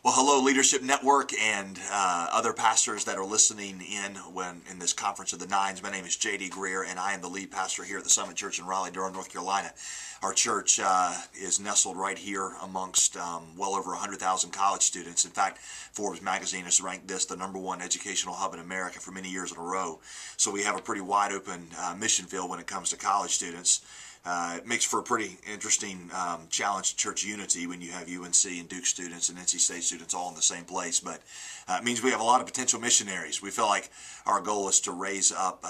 Well, hello, Leadership Network and other pastors that are listening in this Conference of the Nines. My name is J.D. Greear, and I am the lead pastor here at the Summit Church in Raleigh-Durham, North Carolina. Our church is nestled right here amongst well over 100,000 college students. In fact, Forbes magazine has ranked this the #1 educational hub in America for many years in a row. So we have a pretty wide open mission field when it comes to college students. It makes for a pretty interesting challenge to church unity when you have UNC and Duke students and NC State students all in the same place, but it means we have a lot of potential missionaries. We feel like our goal is to raise up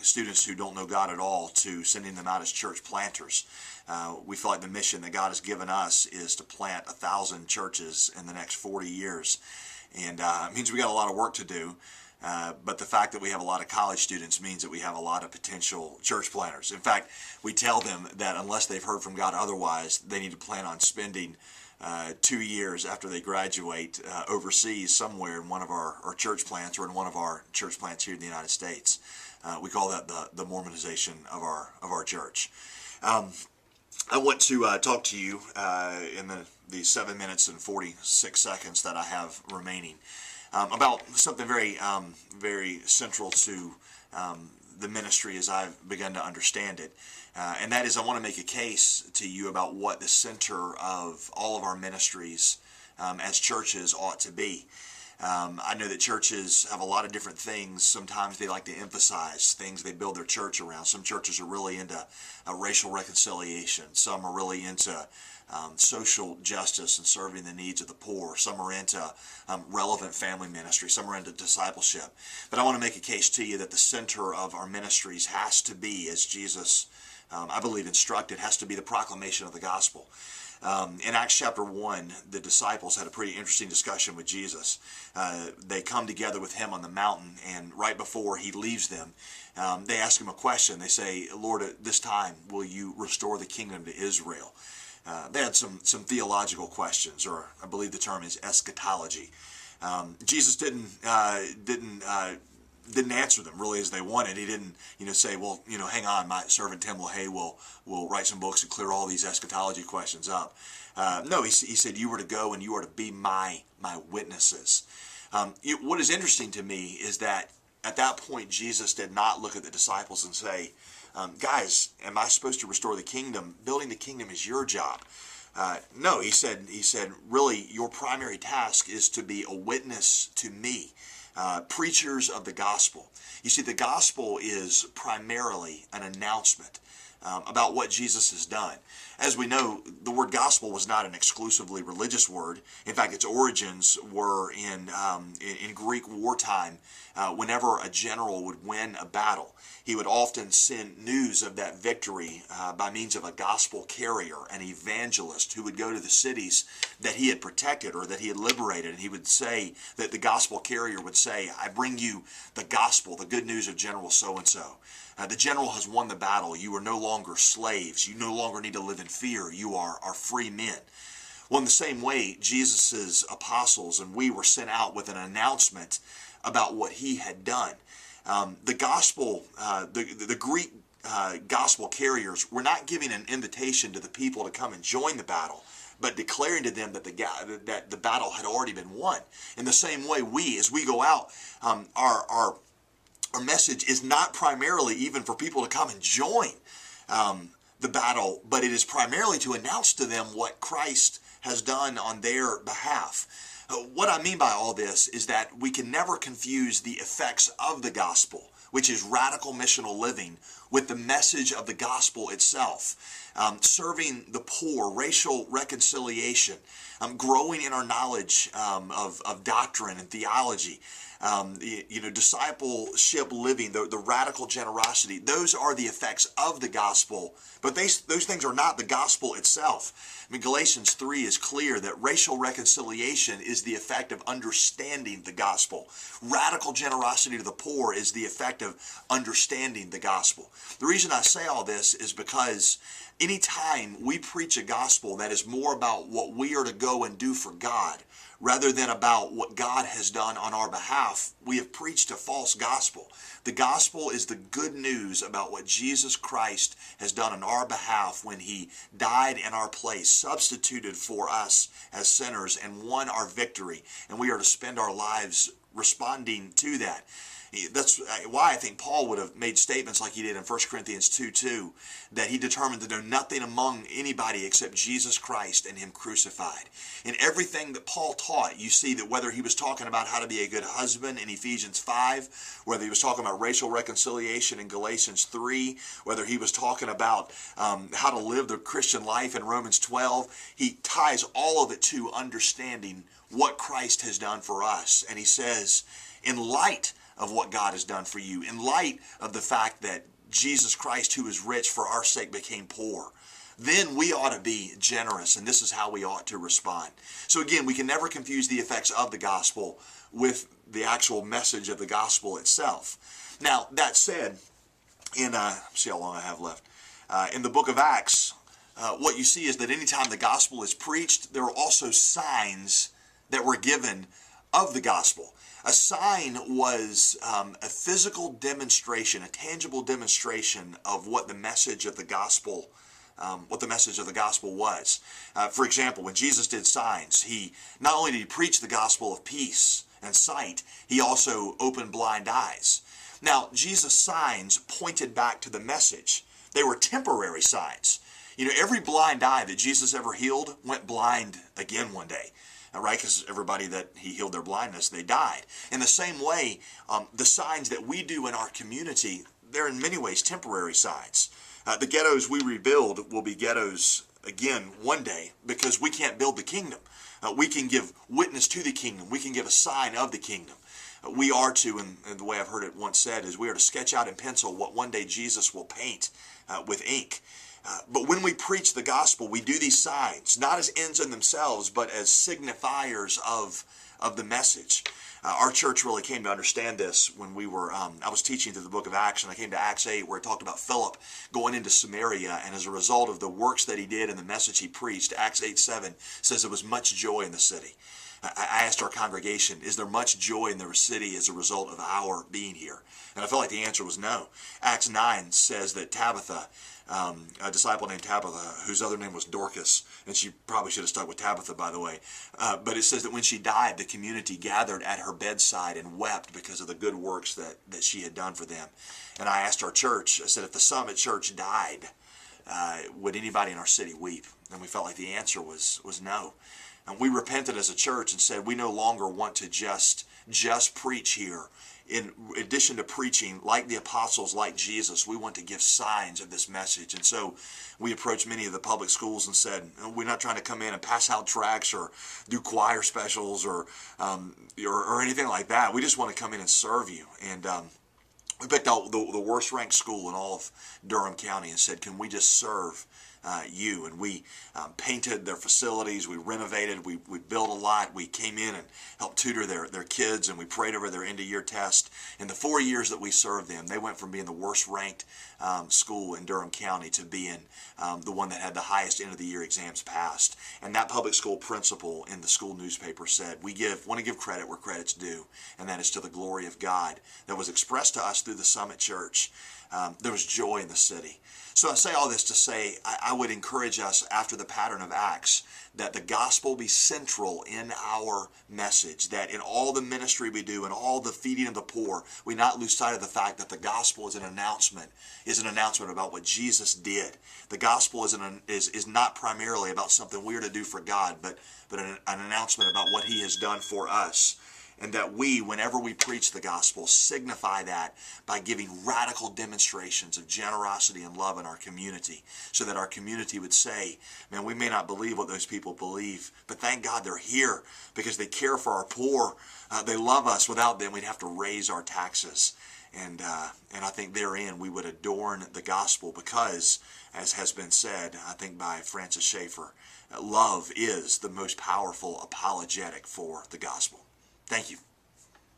students who don't know God at all to sending them out as church planters. We feel like the mission that God has given us is to plant 1,000 churches in the next 40 years, and it means we got a lot of work to do. But the fact that we have a lot of college students means that we have a lot of potential church planners. In fact, we tell them that unless they've heard from God otherwise, they need to plan on spending 2 years after they graduate overseas somewhere in one of our church plants or in one of our church plants here in the United States. We call that the Mormonization of our church. I want to talk to you in the 7 minutes and 46 seconds that I have remaining about something very central to the ministry as I've begun to understand it. And that is, I want to make a case to you about what the center of all of our ministries as churches ought to be. I know that churches have a lot of different things. Sometimes they like to emphasize things they build their church around. Some churches are really into racial reconciliation. Some are really into social justice and serving the needs of the poor. Some are into relevant family ministry. Some are into discipleship. But I want to make a case to you that the center of our ministries has to be, as Jesus, I believe, instructed, has to be the proclamation of the gospel. In Acts chapter 1, the disciples had a pretty interesting discussion with Jesus. They come together with him on the mountain, and right before he leaves them, they ask him a question. They say, "Lord, at this time, will you restore the kingdom to Israel?" They had some theological questions, or I believe the term is eschatology. Jesus didn't answer them really as they wanted. He didn't, say, "Well, hang on, my servant Tim LaHaye will write some books and clear all these eschatology questions up." No, he said, "You are to go and you are to be my witnesses." What is interesting to me is that at that point, Jesus did not look at the disciples and say, "Guys, am I supposed to restore the kingdom? Building the kingdom is your job." No, he said, really, your primary task is to be a witness to me. Preachers of the gospel. You see, the gospel is primarily an announcement about what Jesus has done. As we know, the word gospel was not an exclusively religious word. In fact, its origins were in Greek wartime. Whenever a general would win a battle, he would often send news of that victory by means of a gospel carrier, an evangelist who would go to the cities that he had protected or that he had liberated, and he would say that the gospel carrier would say, "I bring you the gospel, the good news of General so-and-so. The general has won the battle. You are no longer slaves. You no longer need to live in fear. You are free men." Well, in the same way, Jesus' apostles and we were sent out with an announcement about what he had done. The gospel, the Greek gospel carriers were not giving an invitation to the people to come and join the battle, but declaring to them that the battle had already been won. In the same way, as we go out, our message is not primarily even for people to come and join the battle, but it is primarily to announce to them what Christ has done on their behalf. What I mean by all this is that we can never confuse the effects of the gospel, which is radical missional living, with the message of the gospel itself. Serving the poor, racial reconciliation, growing in our knowledge of doctrine and theology, discipleship living, the radical generosity. Those are the effects of the gospel, but those things are not the gospel itself. I mean, Galatians 3 is clear that racial reconciliation is the effect of understanding the gospel. Radical generosity to the poor is the effect of understanding the gospel. The reason I say all this is because anytime we preach a gospel that is more about what we are to go and do for God rather than about what God has done on our behalf, we have preached a false gospel. The gospel is the good news about what Jesus Christ has done on our behalf when he died in our place, substituted for us as sinners, and won our victory. And we are to spend our lives responding to that. That's why I think Paul would have made statements like he did in 1 Corinthians 2:2, that he determined to know nothing among anybody except Jesus Christ and him crucified. In everything that Paul taught, you see that whether he was talking about how to be a good husband in Ephesians 5, whether he was talking about racial reconciliation in Galatians 3, whether he was talking about how to live the Christian life in Romans 12, he ties all of it to understanding what Christ has done for us. And he says, in light of what God has done for you, in light of the fact that Jesus Christ, who is rich for our sake, became poor, then we ought to be generous, and this is how we ought to respond. So again, we can never confuse the effects of the gospel with the actual message of the gospel itself. Now, that said, see how long I have left. In the book of Acts, what you see is that anytime the gospel is preached, there are also signs that were given of the gospel. A sign was a physical demonstration, a tangible demonstration of what the message of the gospel, was. For example, when Jesus did signs, he not only did he preach the gospel of peace and sight, he also opened blind eyes. Now, Jesus' signs pointed back to the message. They were temporary signs. You know, every blind eye that Jesus ever healed went blind again one day. Right? Because everybody that he healed their blindness, they died. In the same way, the signs that we do in our community, they're in many ways temporary signs. The ghettos we rebuild will be ghettos again one day because we can't build the kingdom. We can give witness to the kingdom. We can give a sign of the kingdom. We are to, and the way I've heard it once said, is we are to sketch out in pencil what one day Jesus will paint with ink. But when we preach the gospel, we do these signs, not as ends in themselves, but as signifiers of the message. Our church really came to understand this when we were, I was teaching through the book of Acts, and I came to Acts 8, where it talked about Philip going into Samaria, and as a result of the works that he did and the message he preached, Acts 8:7 says there was much joy in the city. I asked our congregation, is there much joy in the city as a result of our being here? And I felt like the answer was no. Acts 9 says that Tabitha, a disciple named Tabitha, whose other name was Dorcas, and she probably should have stuck with Tabitha, by the way, but it says that when she died, the community gathered at her bedside and wept because of the good works that she had done for them. And I asked our church, I said, if the Summit Church died, would anybody in our city weep? And we felt like the answer was no. And we repented as a church and said we no longer want to just preach here. In addition to preaching, like the apostles, like Jesus, we want to give signs of this message. And so we approached many of the public schools and said, we're not trying to come in and pass out tracts or do choir specials or anything like that. We just want to come in and serve you. And we picked out the worst ranked school in all of Durham County and said, can we just serve you? And we painted their facilities, we renovated, we built a lot, we came in and helped tutor their kids, and we prayed over their end-of-year test. In the 4 years that we served them, they went from being the worst ranked school in Durham County to being the one that had the highest end-of-the-year exams passed. And that public school principal in the school newspaper said, we want to give credit where credit's due, and that is to the glory of God that was expressed to us through the Summit Church. There was joy in the city. So I say all this to say I would encourage us, after the pattern of Acts, that the gospel be central in our message, that in all the ministry we do and all the feeding of the poor, we not lose sight of the fact that the gospel is an announcement about what Jesus did. The gospel is not primarily about something we are to do for God, but an announcement about what he has done for us. And that we, whenever we preach the gospel, signify that by giving radical demonstrations of generosity and love in our community, so that our community would say, man, we may not believe what those people believe, but thank God they're here because they care for our poor. They love us. Without them, we'd have to raise our taxes. And I think therein we would adorn the gospel because, as has been said, I think by Francis Schaeffer, love is the most powerful apologetic for the gospel. Thank you.